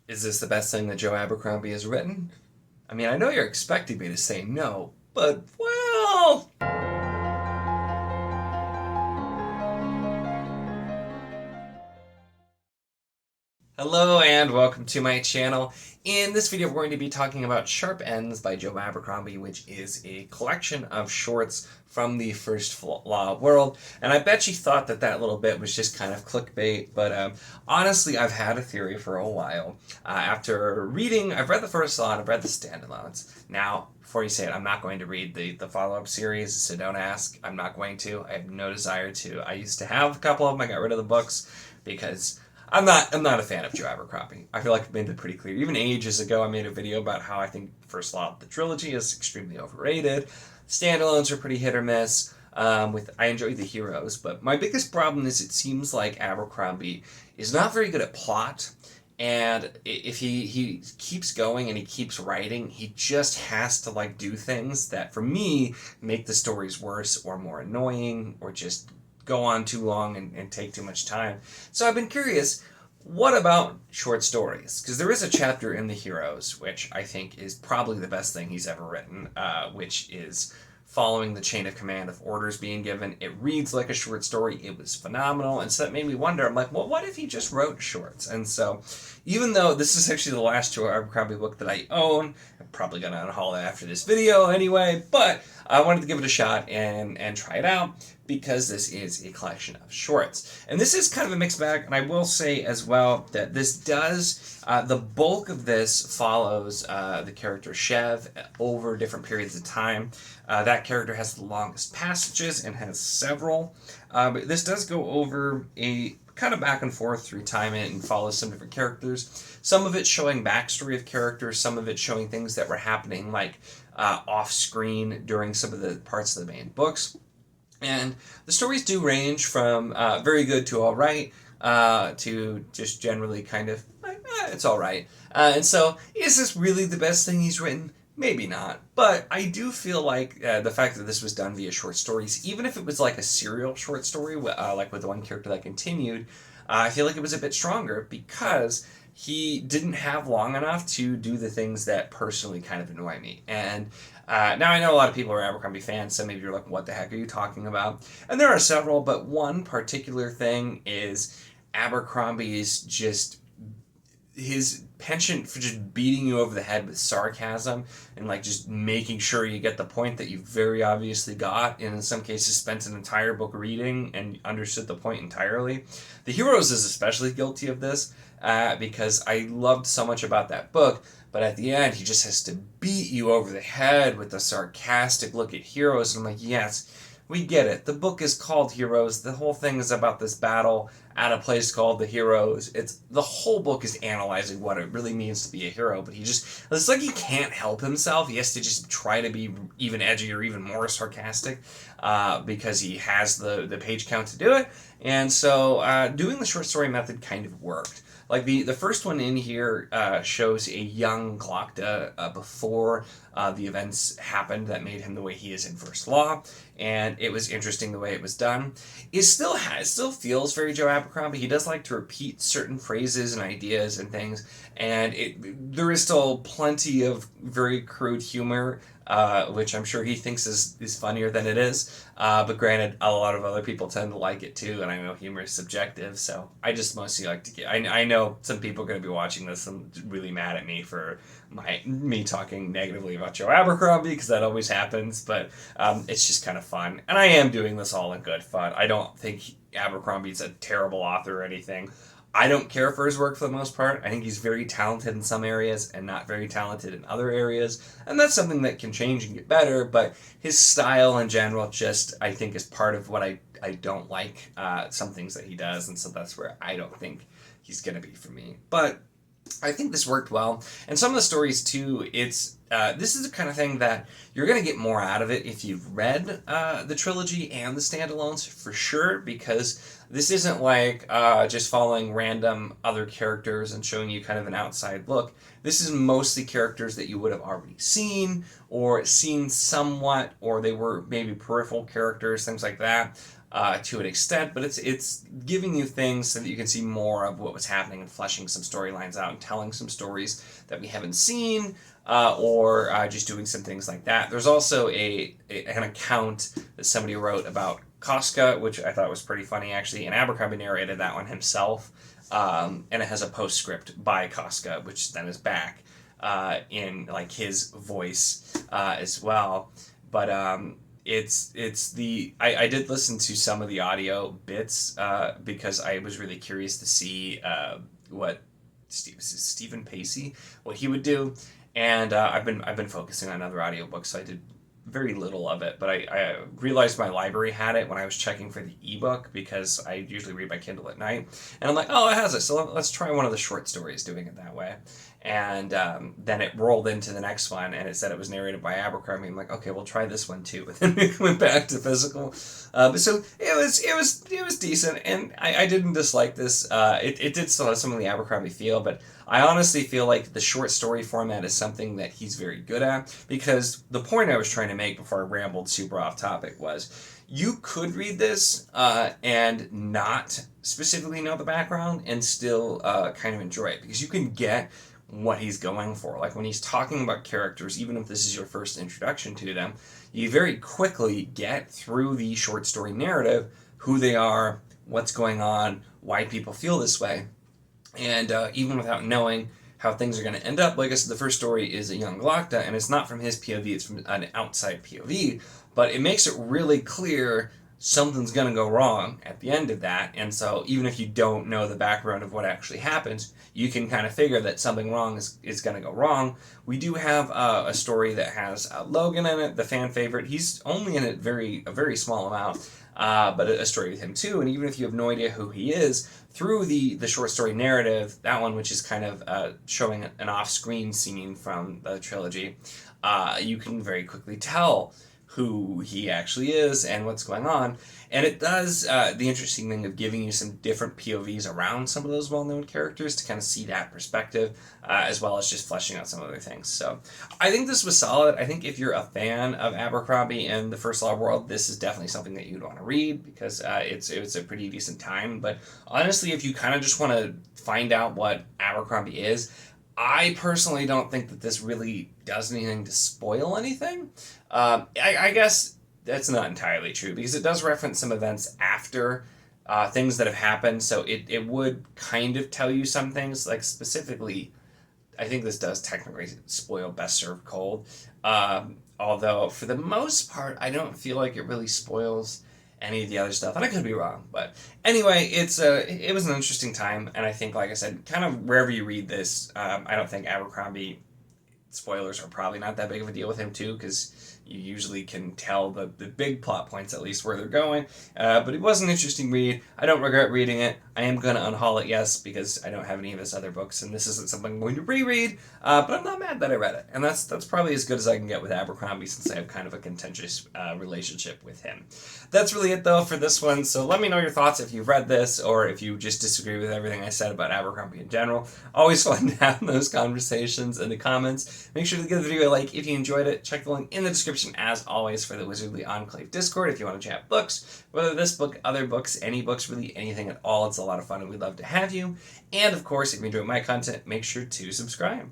Is this the best thing that Joe Abercrombie has written? I mean, I know you're expecting me to say no, but, well... Hello and welcome to my channel. In this video, we're going to be talking about Sharp Ends by Joe Abercrombie, which is a collection of shorts from the First Law world. And I bet you thought that that little bit was just kind of clickbait, but honestly, I've had a theory for a while. After reading, I've read the First Law and I've read the standalones. Now, before you say it, I'm not going to read the follow-up series, so don't ask. I'm not going to. I have no desire to. I used to have a couple of them. I got rid of the books because... I'm not a fan of Joe Abercrombie. I feel like I've made it pretty clear. Even ages ago, I made a video about how I think First Law of the trilogy is extremely overrated. Standalones are pretty hit or miss. I enjoy the heroes, but my biggest problem is it seems like Abercrombie is not very good at plot. And if he keeps going and he keeps writing, he just has to do things that, for me, make the stories worse or more annoying or just go on too long and take too much time. So I've been curious, what about short stories? Because there is a chapter in The Heroes, which I think is probably the best thing he's ever written, which is following the chain of command of orders being given. It reads like a short story. It was phenomenal. And so that made me wonder, I'm like, well, what if he just wrote shorts? And so even though this is actually the last Joe Abercrombie book that I own, I'm probably going to unhaul it after this video anyway, but I wanted to give it a shot and try it out because this is a collection of shorts. And this is kind of a mixed bag, and I will say as well that this does, the bulk of this follows the character Chev over different periods of time. That character has the longest passages and has several. But this does go over a kind of back and forth through time and follows some different characters. Some of it showing backstory of characters, some of it showing things that were happening off screen during some of the parts of the main books. And the stories do range from very good to all right to just generally kind of, it's all right. And so, is this really the best thing he's written? Maybe not. But I do feel like the fact that this was done via short stories, even if it was like a serial short story, like with the one character that continued, I feel like it was a bit stronger because he didn't have long enough to do the things that personally kind of annoy me. And now I know a lot of people are Abercrombie fans, so maybe you're like, what the heck are you talking about? And there are several, but one particular thing is Abercrombie's just... his penchant for just beating you over the head with sarcasm and just making sure you get the point that you very obviously got, and in some cases spent an entire book reading and understood the point entirely. The Heroes is especially guilty of this because I loved so much about that book, but at the end he just has to beat you over the head with a sarcastic look at heroes, and I'm like, yes, we get it. The book is called Heroes. The whole thing is about this battle at a place called the Heroes. The whole book is analyzing what it really means to be a hero, but it's like he can't help himself. He has to just try to be even edgier, even more sarcastic, because he has the page count to do it. And so doing the short story method kind of worked. The first one in here shows a young Glokta before the events happened that made him the way he is in First Law, and it was interesting the way it was done. It still feels very Joe Abercrombie. He does like to repeat certain phrases and ideas and things, and there is still plenty of very crude humor, which I'm sure he thinks is funnier than it is. But granted, a lot of other people tend to like it too, and I know humor is subjective, so I just mostly like to get... I know some people are going to be watching this and really mad at me for me talking negatively about Joe Abercrombie, because that always happens, but it's just kind of fun. And I am doing this all in good fun. I don't think Abercrombie's a terrible author or anything. I don't care for his work for the most part. I think he's very talented in some areas and not very talented in other areas. And that's something that can change and get better, but his style in general just, I think, is part of what I don't like, some things that he does, and so that's where I don't think he's going to be for me. But I think this worked well. And some of the stories, too, this is the kind of thing that you're going to get more out of it if you've read the trilogy and the standalones, for sure, because this isn't just following random other characters and showing you kind of an outside look. This is mostly characters that you would have already seen, or seen somewhat, or they were maybe peripheral characters, things like that. to an extent, but it's giving you things so that you can see more of what was happening and fleshing some storylines out and telling some stories that we haven't seen, or just doing some things like that. There's also an account that somebody wrote about Casca, which I thought was pretty funny actually, and Abercrombie narrated that one himself, and it has a postscript by Casca, which then is back in like his voice as well. But I did listen to some of the audio bits because I was really curious to see what Stephen Pacey, what he would do, and I've been focusing on other audiobooks, so I did very little of it, but I realized my library had it when I was checking for the ebook, because I usually read by Kindle at night, and I'm like, oh, it has it, so let's try one of the short stories doing it that way. And then it rolled into the next one, and it said it was narrated by Abercrombie. I'm like, okay, we'll try this one too. And then we went back to physical. But so it was decent, and I didn't dislike this. It did still have some of the Abercrombie feel, but I honestly feel like the short story format is something that he's very good at, because the point I was trying to make before I rambled super off topic was, you could read this and not specifically know the background and still kind of enjoy it, because you can get what he's going for. Like when he's talking about characters, even if this is your first introduction to them, you very quickly get through the short story narrative who they are, what's going on, why people feel this way. And even without knowing how things are going to end up, like I said, the first story is a young Glocta, and it's not from his POV, it's from an outside POV, but it makes it really clear something's going to go wrong at the end of that. And so even if you don't know the background of what actually happens, you can kind of figure that something wrong is going to go wrong. We do have a story that has Logan in it, the fan favorite. He's only in it a very small amount, but a story with him too. And even if you have no idea who he is, through the short story narrative, that one which is kind of showing an off-screen scene from the trilogy, you can very quickly tell who he actually is and what's going on. And it does the interesting thing of giving you some different POVs around some of those well-known characters to kind of see that perspective, as well as just fleshing out some other things. So I think this was solid. I think if you're a fan of Abercrombie and the First Law world, this is definitely something that you'd want to read, because it's a pretty decent time. But honestly, if you kind of just want to find out what Abercrombie is, I personally don't think that this really does anything to spoil anything. I guess that's not entirely true, because it does reference some events after things that have happened, so it would kind of tell you some things, like specifically, I think this does technically spoil Best Served Cold, although for the most part, I don't feel like it really spoils any of the other stuff, and I could be wrong, but anyway, it was an interesting time, and I think, like I said, kind of wherever you read this, I don't think Abercrombie spoilers are probably not that big of a deal with him too, because you usually can tell the big plot points at least where they're going, but it was an interesting read. I don't regret reading it. I am going to unhaul it, yes, because I don't have any of his other books, and this isn't something I'm going to reread, but I'm not mad that I read it, and that's probably as good as I can get with Abercrombie, since I have kind of a contentious relationship with him. That's really it, though, for this one, so let me know your thoughts if you've read this, or if you just disagree with everything I said about Abercrombie in general. Always fun to have those conversations in the comments. Make sure to give the video a like if you enjoyed it. Check the link in the description, as always, for the Wizardly Enclave Discord if you want to chat books, whether this book, other books, any books, really anything at all. It's a lot of fun, and we'd love to have you. And, of course, if you enjoy my content, make sure to subscribe.